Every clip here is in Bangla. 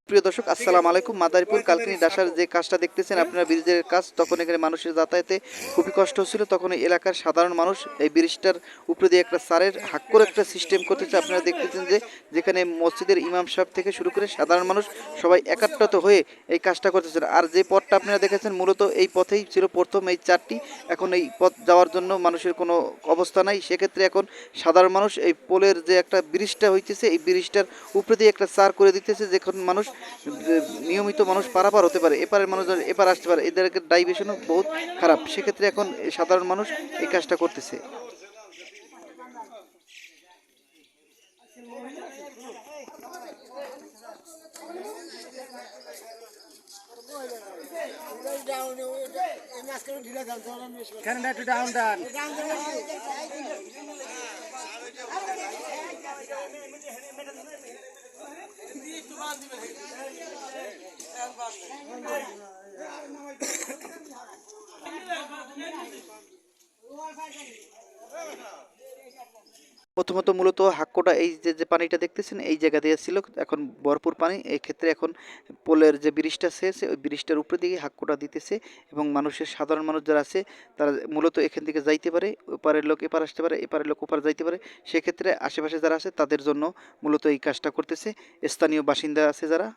প্রিয় দর্শক, আসসালামু আলাইকুম। মাদারীপুর কালকিনি ডাসার যে কাজটা দেখতেছেন আপনারা, ব্রিজের কাজ, তখন এখানে মানুষের যাতায়াতে খুবই কষ্ট হচ্ছিল। তখন এই এলাকার সাধারণ মানুষ এই ব্রিজটার উপরে দিয়ে একটা সারের হাক করে একটা সিস্টেম করতেছে। আপনারা দেখতেছেন যে যেখানে মসজিদের ইমাম সাহেব থেকে শুরু করে সাধারণ মানুষ সবাই একাত্রিত হয়ে এই কাজটা করতেছেন। আর যে পথটা আপনারা দেখেছেন মূলত এই পথেই ছিল প্রথম এই চারটি। এখন এই পথ যাওয়ার জন্য মানুষের কোনো অবস্থা নাই। সেক্ষেত্রে এখন সাধারণ মানুষ এই পোলের যে একটা ব্রিজটা হইতেছে, এই ব্রিজটার উপরে দিয়ে একটা সার করে দিতেছে, যেখানে মানুষ নিয়মিত মানুষ পারাপার হতে পারে, এপারের মানুষ এপার আসতে পারে। এদের ডাইভেশনও বহুত খারাপ। সেক্ষেত্রে এখন সাধারণ মানুষ এই কাজটা করতেছে। প্রথমত মূলত হাক্কোটা এই যে পানিটা দেখতেছেন এই জায়গা দিয়ে ছিল, এখন ভরপুর পানি। এই ক্ষেত্রে এখন পোলের যে ব্রিজটা শেষ, ওই ব্রিজটার উপরে দিকে হাক্কোটা দিতেছে এবং মানুষের সাধারণ মানুষ যারা আছে তারা মূলত এখান থেকে যাইতে পারে, ওপারের লোক এপার আসতে পারে, এপারের লোক ওপার যাইতে পারে। সেক্ষেত্রে আশেপাশে যারা আছে তাদের জন্য মূলত এই কাজটা করতেছে স্থানীয় বাসিন্দা আছে যারা।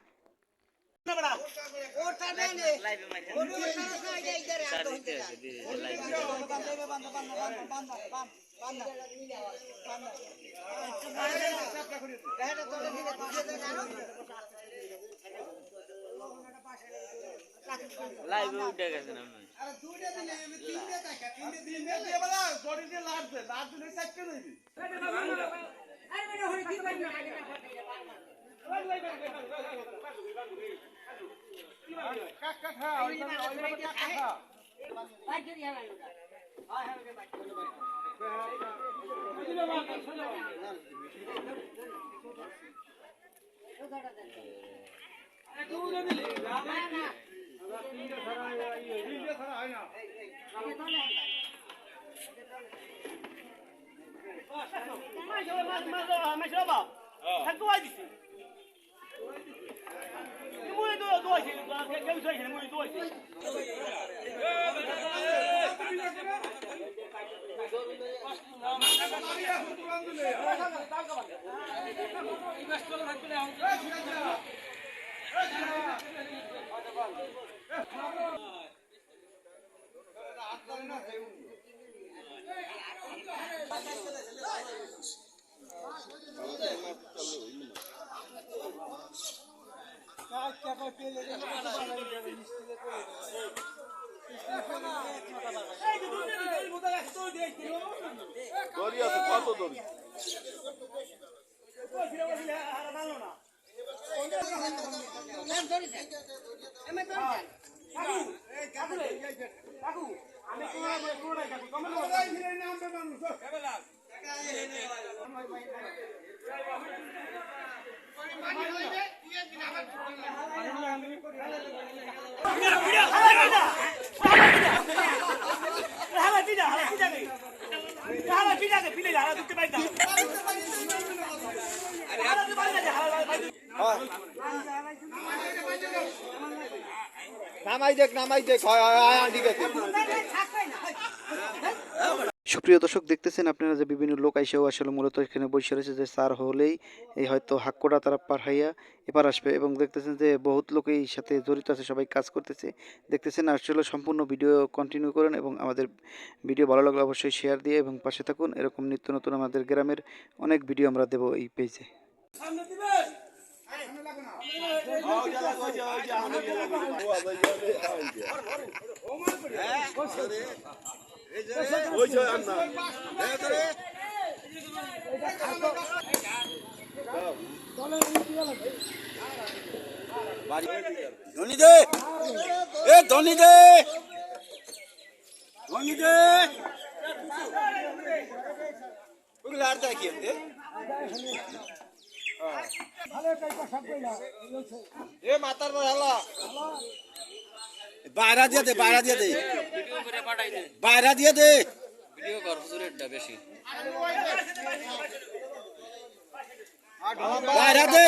লাইভে উঠে গেছে না দড়ি আছে, কত দড়ি? নামাই দেখ, নামাই দেখ, ঠিক আছে। সুপ্রিয় দর্শক, দেখতেছেন আপনারা যে বিভিন্ন লোক আইসেও আসলে মূলত এখানে বসে রয়েছে যে সার হলেই এই হয়তো হাক্কোটা তারা পার হইয়া এপার আসবে, এবং দেখতেছেন যে বহুত লোক এই সাথে জড়িত আছে, সবাই কাজ করতেছে। দেখতেছেন আসলে সম্পূর্ণ ভিডিও কন্টিনিউ করেন এবং আমাদের ভিডিও ভালো লাগলে অবশ্যই শেয়ার দিয়ে এবং পাশে থাকুন। এরকম নিত্য নতুন আমাদের গ্রামের অনেক ভিডিও আমরা দেবো এই পেজে। ধনী দে, এ ধনী দে, ধনী দে, ওগুলো আর দেখি এ মাতার হালা বাইরা দিয়ে দে, বাইরা দিয়ে দে, বাইরা দিয়ে দে, ভিডিও কর হুজুরেরটা বেশি। বাইরে দে